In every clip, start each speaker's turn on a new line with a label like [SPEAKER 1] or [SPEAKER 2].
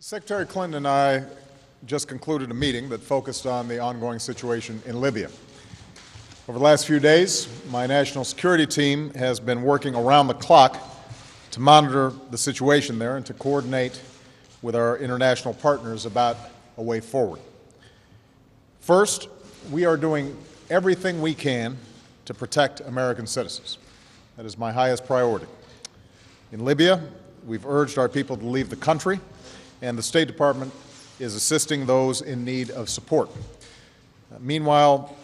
[SPEAKER 1] Secretary Clinton and I just concluded a meeting that focused on the ongoing situation in Libya. Over the last few days, my national security team has been working around the clock to monitor the situation there and to coordinate with our international partners about a way forward. First, we are doing everything we can to protect American citizens. That is my highest priority. In Libya, we've urged our people to leave the country, and the State Department is assisting those in need of support. Meanwhile,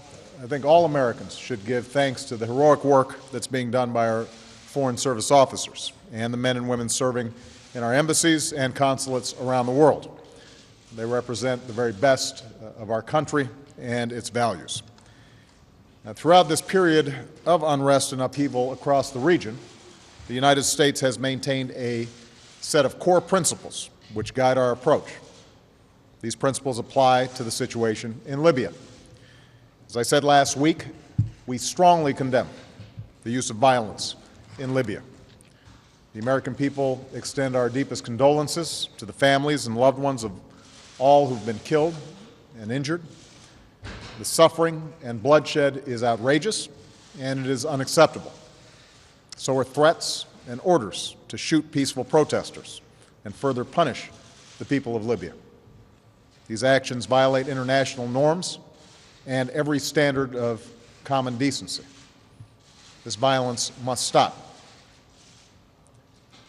[SPEAKER 1] I think all Americans should give thanks to the heroic work that's being done by our Foreign Service officers and the men and women serving in our embassies and consulates around the world. They represent the very best of our country and its values. Now, throughout this period of unrest and upheaval across the region, the United States has maintained a set of core principles which guide our approach. These principles apply to the situation in Libya. As I said last week, we strongly condemn the use of violence in Libya. The American people extend our deepest condolences to the families and loved ones of all who've been killed and injured. The suffering and bloodshed is outrageous, and it is unacceptable. So are threats and orders to shoot peaceful protesters and further punish the people of Libya. These actions violate international norms and every standard of common decency. This violence must stop.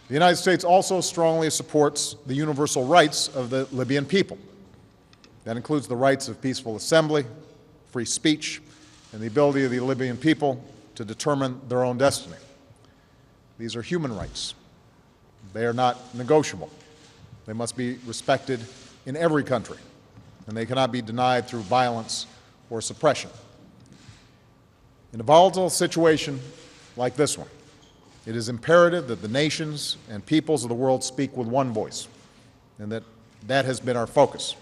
[SPEAKER 1] The United States also strongly supports the universal rights of the Libyan people. That includes the rights of peaceful assembly, free speech, and the ability of the Libyan people to determine their own destiny. These are human rights. They are not negotiable. They must be respected in every country, and they cannot be denied through violence or suppression. In a volatile situation like this one, it is imperative that the nations and peoples of the world speak with one voice, and that has been our focus.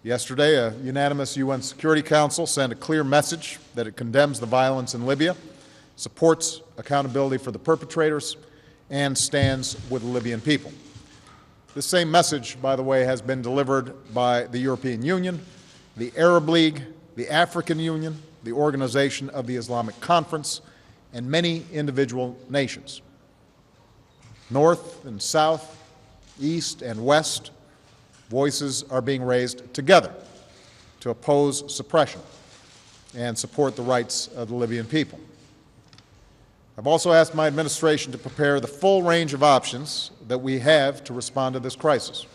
[SPEAKER 1] Yesterday, a unanimous UN Security Council sent a clear message that it condemns the violence in Libya, supports accountability for the perpetrators, and stands with the Libyan people. This same message, by the way, has been delivered by the European Union, the Arab League, the African Union, the Organization of the Islamic Conference, and many individual nations. North and south, east and west, voices are being raised together to oppose suppression and support the rights of the Libyan people. I've also asked my administration to prepare the full range of options that we have to respond to this crisis.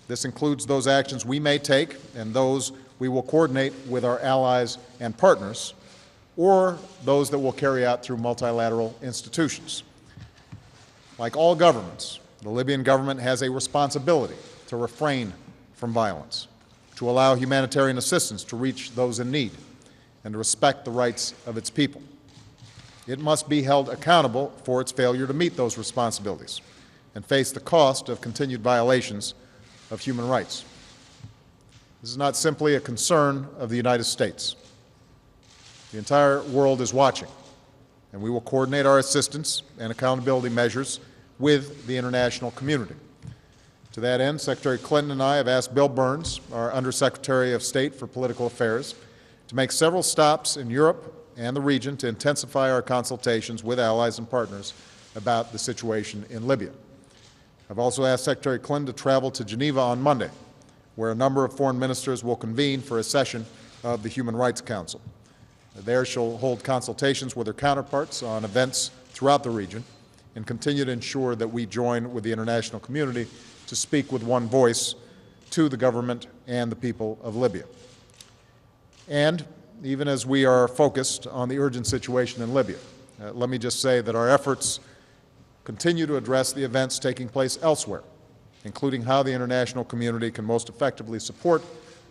[SPEAKER 1] This includes those actions we may take and those we will coordinate with our allies and partners, or those that we'll carry out through multilateral institutions. Like all governments, the Libyan government has a responsibility to refrain from violence, to allow humanitarian assistance to reach those in need, and to respect the rights of its people. It must be held accountable for its failure to meet those responsibilities and face the cost of continued violations of human rights. This is not simply a concern of the United States. The entire world is watching, and we will coordinate our assistance and accountability measures with the international community. To that end, Secretary Clinton and I have asked Bill Burns, our Undersecretary of State for Political Affairs, to make several stops in Europe and the region to intensify our consultations with allies and partners about the situation in Libya. I've also asked Secretary Clinton to travel to Geneva on Monday, where a number of foreign ministers will convene for a session of the Human Rights Council. There she'll hold consultations with her counterparts on events throughout the region and continue to ensure that we join with the international community to speak with one voice to the government and the people of Libya. And even as we are focused on the urgent situation in Libya, let me just say that our efforts continue to address the events taking place elsewhere, including how the international community can most effectively support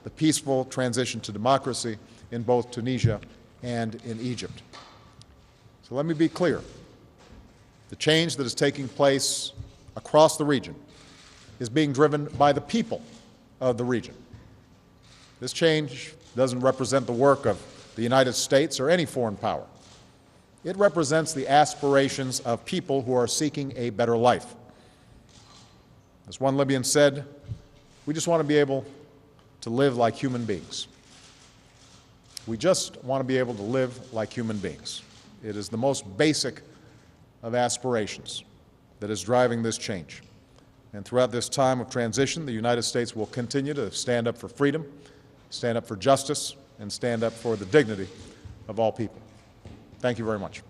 [SPEAKER 1] the peaceful transition to democracy in both Tunisia and in Egypt. So let me be clear. The change that is taking place across the region is being driven by the people of the region. This change doesn't represent the work of the United States or any foreign power. It represents the aspirations of people who are seeking a better life. As one Libyan said, we just want to be able to live like human beings. We just want to be able to live like human beings. It is the most basic of aspirations that is driving this change. And throughout this time of transition, the United States will continue to stand up for freedom, stand up for justice, and stand up for the dignity of all people. Thank you very much.